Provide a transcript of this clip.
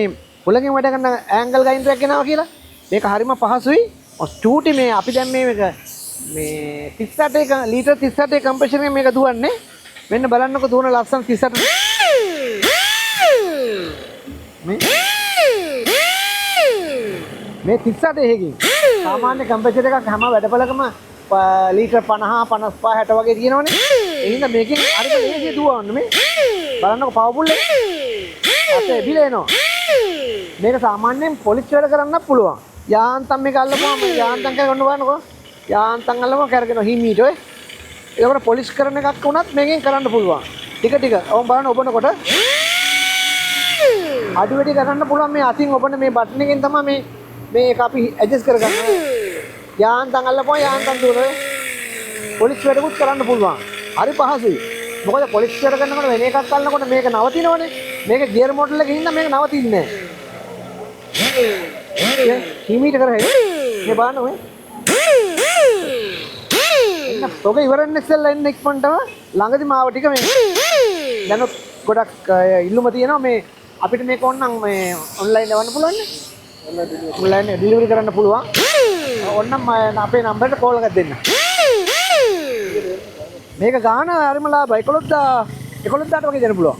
මේ පුලකින් වැඩ කරන ඇන්ගල් ග්‍රයින්ඩර් එකක් ගෙනාවා කියලා. මේක හරිම පහසුයි. චූටි මේ අපි දැන් මේක මේ 38 ලීටර් 38 කම්ප්‍රෙෂර් එකෙන් මේක දුවන්නේ. මෙන්න බලන්නකො දුවන ලස්සන 38 මේ 38 එකකින් සාමාන්‍ය කම්ප්‍රෙෂර් එකක් හැම වැඩපලකම ලීටර් 50 55 60 වගේ තියෙනවනේ. ඒ හින්දා මේකෙන් හරිම ලේසියෙන් දුවන්න මේ. බලන්නකො පවර්ෆුල් එක. අපේ එබිලා එනවා. මේක සාමාන්‍යයෙන් පොලිස් වැඩ කරන්නත් පුළුවන්. යාන්තම් මේක අල්ලපුවාම යාන්තම් කරගෙන බලන්නකො. යාන්තම් අල්ලපුවා කරගෙන හිමීට ඔය. ඒකට පොලිස් කරන එකක් වුණත් මේකෙන් කරන්න පුළුවන්. ටික ටික. ඔව් බලන්න ඔබනකොට අඩු වැඩි කරන්න පුළුවන් මේ අතින් ඔබන මේ බටන් එකෙන් තමයි මේක අපි ඇඩ්ජස්ට් කරගන්නේ. යාන්තම් අල්ලපුවා යාන්තම් දුවනවා. පොලිස් වැඩකුත් කරන්න පුළුවන්. හරි පහසුයි. මොකද පොලිස් වැඩ කරනකොට වෙන එකක් අල්ලනකොට මේක නවතිනවනේ. මේක ගියර් මොඩල් එකේ ඉන්න මේක නවතින්නේ නැහැ. හිමීට කරේ. මේ බලන්න ඔය. එන්න ඔක ඉවරන්නේ ඉස්සෙල්ලා එන්න ඉක්මනටම ළඟදි මාව ටික මේ. දැන් ගොඩක් ඉල්ලුම තියෙනවා මේ අපිට මේක ඕනනම් මේ ඔන්ලයින් එවන්න පුළුවන් නේ. ඔන්ලයින් ඩෙලිවරි කරන්න පුළුවන්. ඕනනම් අපේ නම්බරයට කෝල් එකක් දෙන්න. මේක ගාන හරිම ලාභයි 11000ට වගේ දෙන්න පුළුවන්.